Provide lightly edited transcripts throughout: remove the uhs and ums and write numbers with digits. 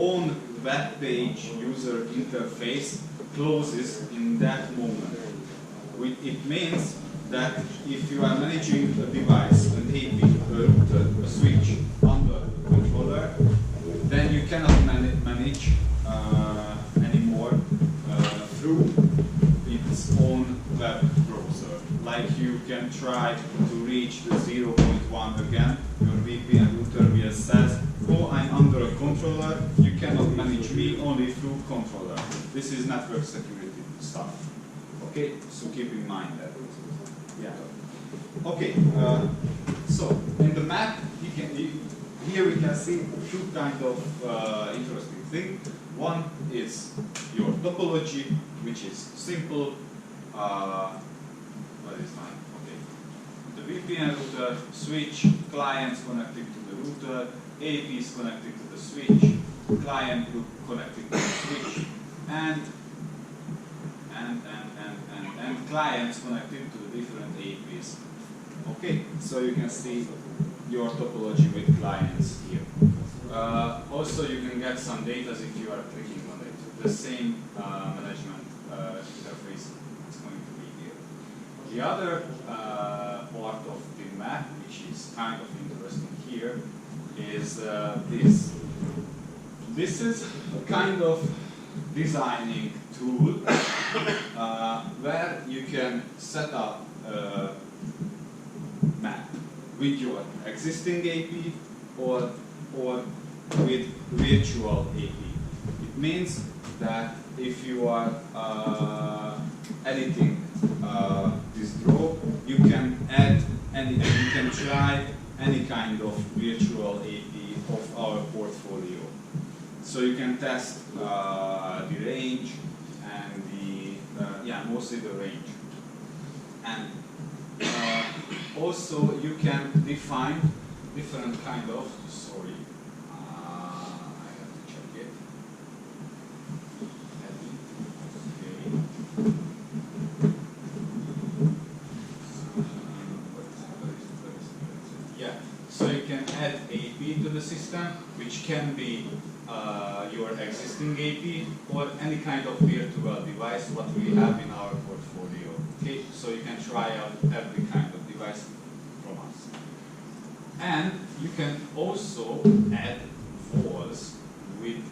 own web page user interface closes in that moment. It means that if you are managing a device, an AP, a router, a switch under a controller, then you cannot manage anymore through its own web browser. Like you can try to reach the 0.1 again, your VPN router will says, oh, I'm under a controller, you cannot manage me only through controller. This is network security stuff. Okay, so keep in mind that. Yeah. Okay, so in the map, here we can see two kind of interesting things. One is your topology, which is simple. What is mine? Okay. The VPN router, switch, clients connected to the router, APs connected to the switch, client connected to the switch, and clients connected to the different APs. Okay, so you can see your topology with clients here. Also, you can get some data if you are clicking on it. The same management interface is going to be here. The other part of the map, which is kind of interesting here, is this. This is a kind of designing tool where you can set up a map with your existing AP or with virtual AP. It means that if you are editing this draw, you can add you can try any kind of virtual AP of our portfolio. So you can test the range and mostly the range. And also you can define different kind of, sorry, I have to check it. Okay. Yeah, so you can add AP to the system, which can be your existing AP or any kind of virtual device what we have in our portfolio. Okay, so you can try out every kind of device from us. And you can also add walls with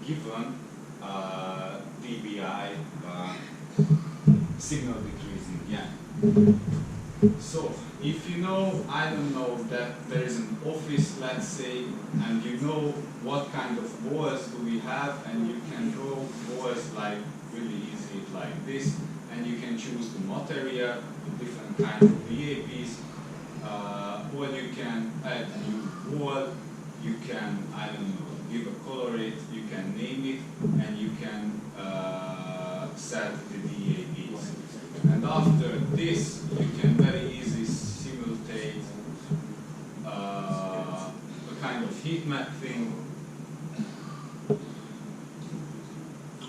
given dBi signal decreasing. Yeah. So if you know, I don't know, that there is an office, let's say, and you know what kind of walls do we have, and you can draw walls like really easy like this, and you can choose the material, the different kinds of VAPs, or you can add a new wall, you can, I don't know, give a color it, you can name it, and you can set the VAPs. And after this, you can very easily simulate a kind of heat map thing,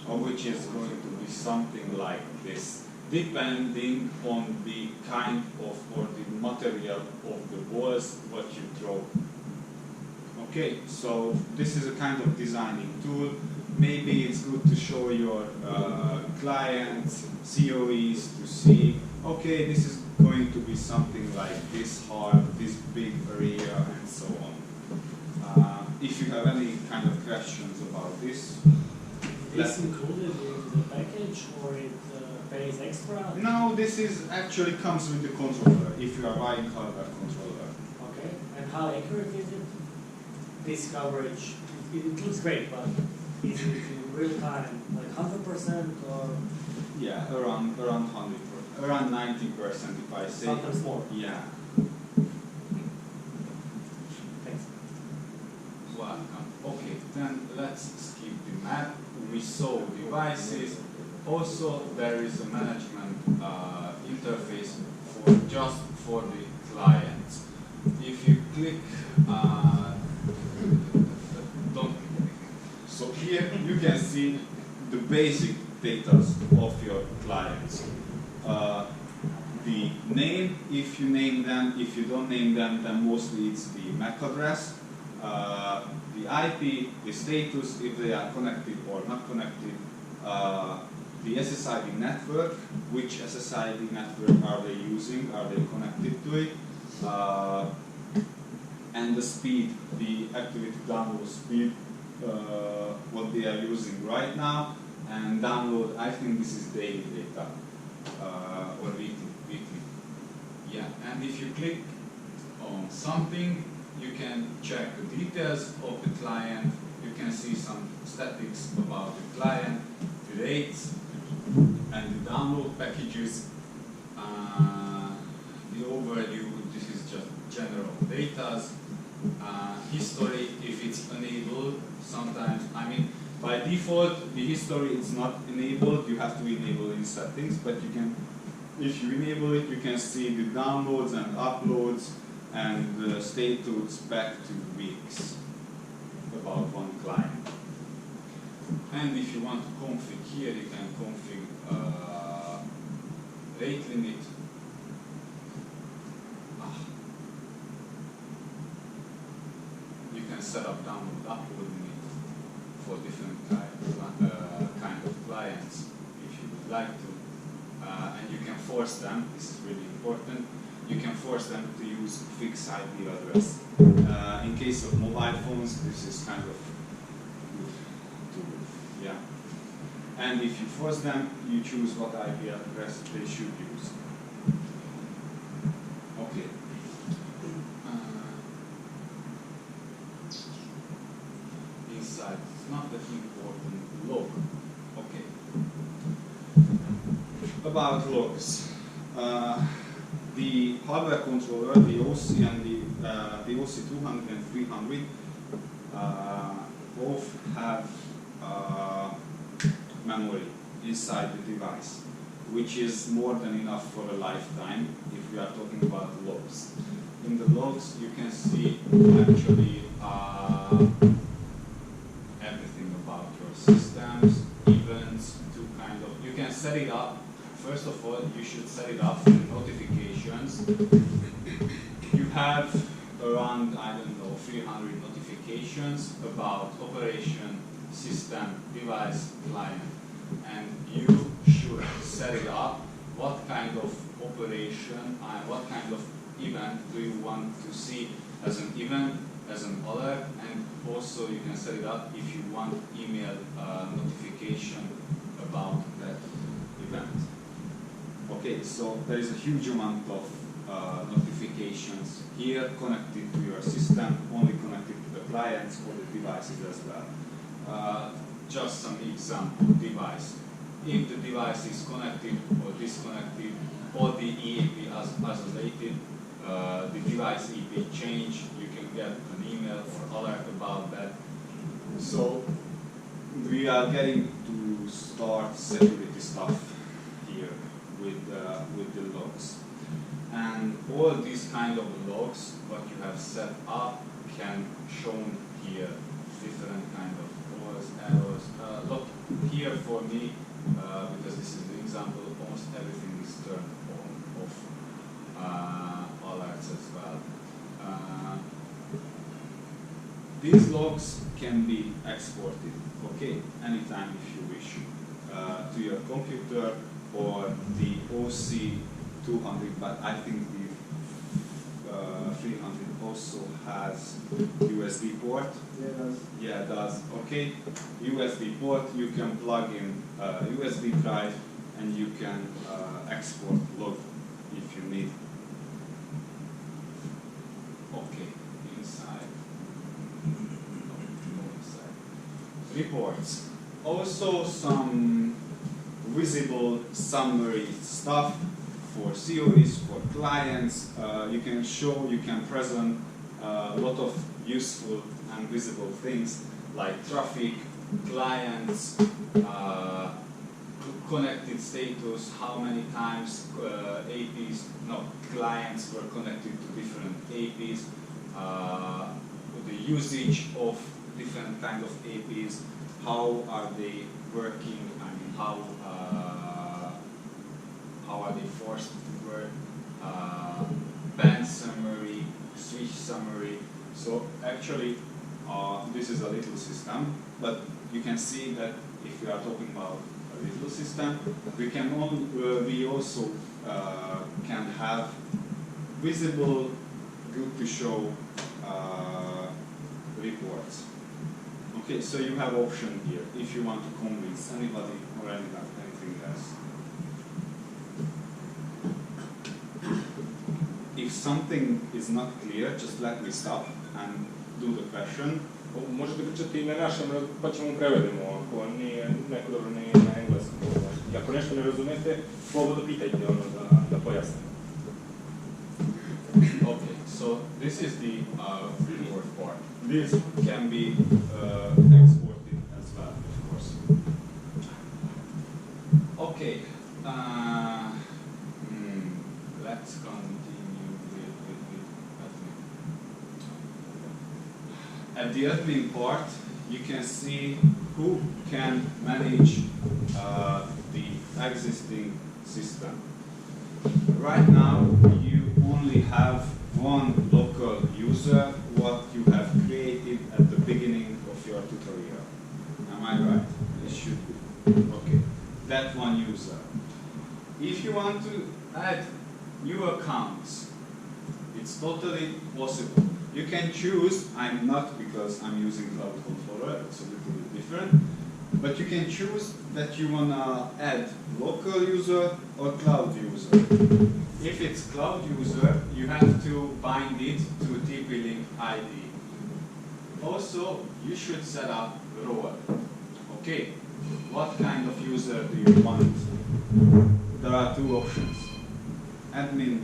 which is going to be something like this, depending on the kind of or the material of the walls what you draw. Okay, so this is a kind of designing tool. Maybe it's good to show your clients, COEs to see, okay, this is going to be something like this hard, this big area, and so on. If you have any kind of questions about this. Is this included in the package or it pays extra? No, this is actually comes with the controller, if you are buying hardware controller. Okay, and how accurate is it? This coverage, it looks great, but is it in real time, like 100% or? Yeah, around 100%, around 90% if I say. Sometimes more. Yeah. Thanks. Welcome. Okay, then let's skip the map. We saw devices. Also, there is a management interface just for the clients. If you click, don't. So here you can see the basic data of your clients. The name, if you name them, if you don't name them, then mostly it's the MAC address. the IP, the status, if they are connected or not connected, the SSID network, which SSID network are they using, are they connected to it, and the speed, the activity download speed, what they are using right now, and download, I think this is daily data, or weekly. Yeah, and if you click on something, you can check the details of the client, you can see some statistics about the client, the rates, and the download packages, the overview, this is just general data, history, if it's enabled, sometimes, I mean, by default, the history is not enabled, you have to enable in settings, but you can, if you enable it, you can see the downloads and uploads and the status back to weeks about one client. And if you want to config here, you can config rate limit. You can set up download upload limit for different kind of clients if you would like to. And you can force them, this is really important, you can force them to use fixed IP address. In case of mobile phones, this is kind of good, yeah. And if you force them, you choose what IP address they should use. Okay. Inside, it's not that important log. Okay. About logs. The hardware controller, the OC and the OC 200 and 300 both have memory inside the device, which is more than enough for a lifetime if we are talking about logs. In the logs you can see actually everything about your systems, events, you can set it up. First of all, you should set it up for notifications. You have around, I don't know, 300 notifications about operation, system, device, client. And you should set it up what kind of operation and what kind of event do you want to see as an event, as an alert, and also you can set it up if you want email notification about that event. Okay, so there is a huge amount of notifications here connected to your system, only connected to the clients or the devices as well. Just some example device. If the device is connected or disconnected, or the EAP is isolated, the device EP change, you can get an email or alert about that. So we are getting to start security stuff here with the logs. And all these kind of logs, what you have set up, can shown here different kind of errors. Look here for me, because this is the example, almost everything is turned on, off, alerts as well. These logs can be exported, okay, anytime if you wish, to your computer or the OC 200, but I think the 300 also has USB port. Yeah, it does. Yeah, it does. Okay, USB port, you can plug in a USB drive and you can export log if you need. Okay, inside. Reports. Also some visible summary stuff for COEs, for clients. You can show, you can present a lot of useful and visible things like traffic, clients, connected status, how many times clients were connected to different APs, the usage of different kind of APs, how are they working, I mean how are they forced to work, band summary, switch summary. So actually this is a little system, but you can see that if we are talking about a little system, we also can have visible, good to show reports. Okay, so you have option here if you want to convince anybody or anything else. If something is not clear, just let me stop and do the question. Možete pričati i na našem, pa ćemo prevedemo, ako nije neko dobro nije na engleskom. Ako nešto ne razumete, slobodno pitajte da pojasnim. Okay, so this is the report part. This can be exported as well, of course. Okay, let's continue with admin. At the admin part, you can see who can manage the existing system. Right now, you only have one local user, what you have created at the beginning of your tutorial. Am I right? It should be. Okay, that one user. If you want to add new accounts, it's totally possible. You can choose, I'm not because I'm using Cloud Controller, it's a little bit different, but you can choose that you want to add local user or cloud user. If it's cloud user, you have to bind it to TP-Link ID. Also, you should set up role. Okay, what kind of user do you want? There are two options. Admin,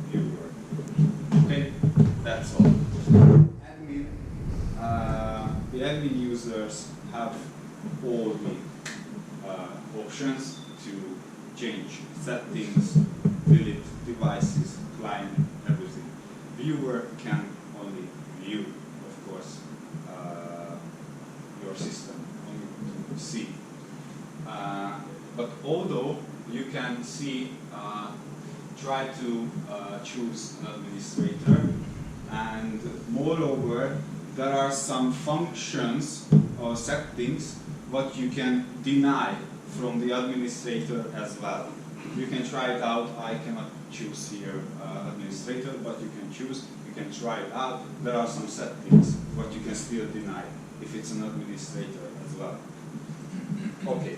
viewer. Okay, that's all. Admin, the admin users have all the options to change settings, delete devices, client, everything. Viewer can only view, of course, your system, only to see. But although you can see, try to choose an administrator, and moreover, there are some functions or settings what you can deny from the administrator as well. You can try it out. I cannot choose here administrator, but you can choose, you can try it out. There are some settings what you can still deny if it's an administrator as well. Okay,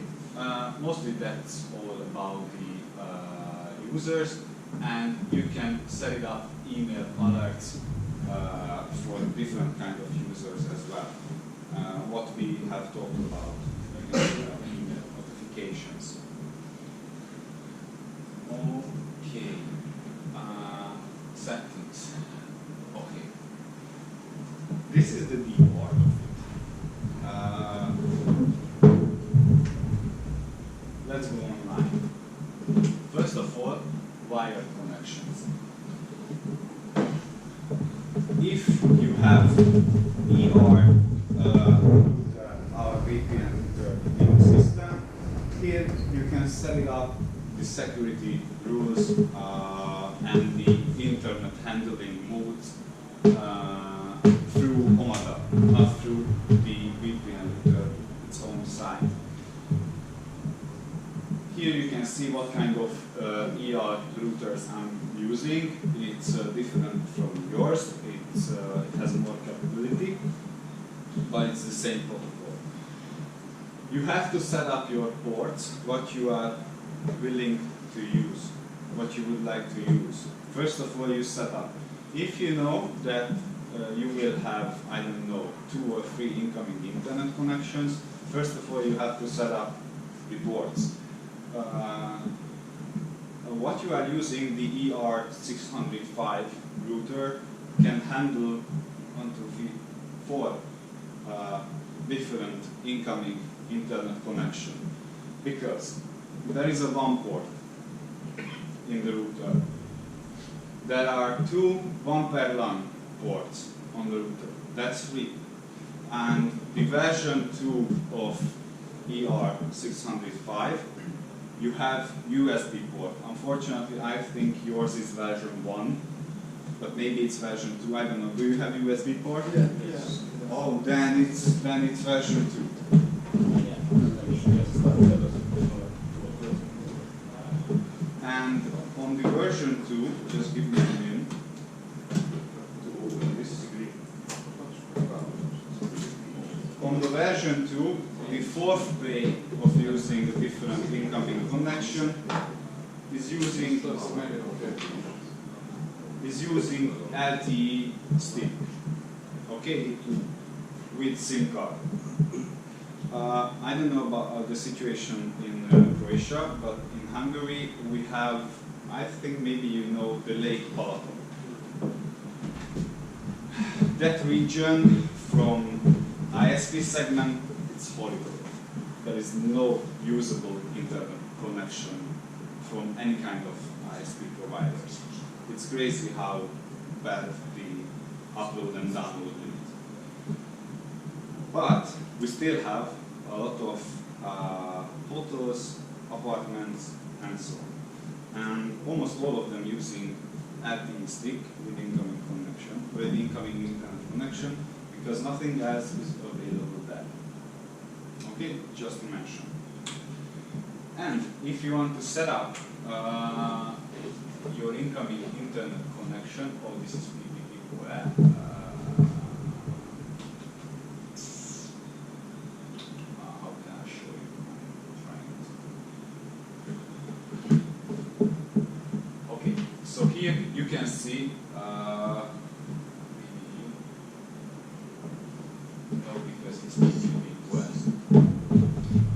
mostly that's all about the users, and you can set it up email alerts for different kind of users as well. What we have talked about email notifications. Okay, settings. Okay, this is the deep part of it. Let's go online. First of all, wired connections. If you have ER, our VPN in the system, here you can set it up, the security rules and the internet handling modes through Omada, not through the VPN its own site. Here you can see what kind of ER routers I'm using. It's different from yours. It has more capability, but it's the same protocol. You have to set up your ports, what you are willing to use, what you would like to use. First of all, you set up. If you know that you will have, I don't know, 2 or 3 incoming internet connections, first of all, you have to set up the ports. What you are using, the ER605 router can handle 1, 2, 3, 4 different incoming internet connection, because there is a one port in the router. There are 2 1 per LAN ports on the router. That's 3. And the version 2 of ER605, you have USB port. Unfortunately, I think yours is version 1, but maybe it's version 2. I don't know. Do you have USB port? Yeah. Oh, then it's version 2. And on the version 2, just give me a minute to open this. On the version 2, the fourth way of using a different incoming connection is using LTE stick, okay, with SIM card. I don't know about the situation in Croatia, but in Hungary we have, I think maybe you know the Lake Balaton. That region from ISP segment, it's horrible. There is no usable internet connection from any kind of ISP providers. It's crazy how bad the upload and download is. But we still have a lot of hotels, apartments, and so on. And almost all of them using LTE stick with incoming connection, with incoming internet connection, because nothing else is available there. Okay, just to mention. And if you want to set up your incoming internet connection, oh, this is PPP. How can I show you? I'm trying to. Okay, so here you can see. No, because it's PPP.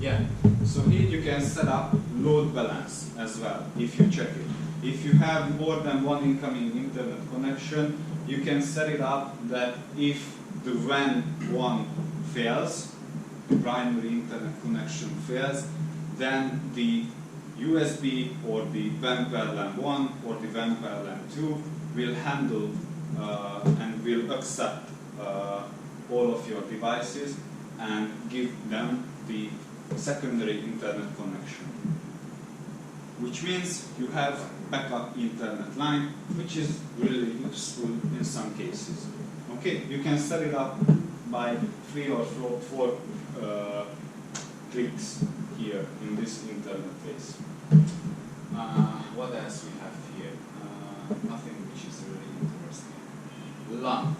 Yeah, so here you can set up load balance as well if you check it. If you have more than one incoming internet connection, you can set it up that if the WAN 1 fails, the primary internet connection fails, then the USB or the WAN parallel 1 or the WAN parallel 2 will handle and will accept all of your devices and give them the secondary internet connection. Which means you have backup internet line, which is really useful in some cases. Okay, you can set it up by 3 or 4 clicks here in this interface. What else we have here? Nothing which is really interesting. LAN.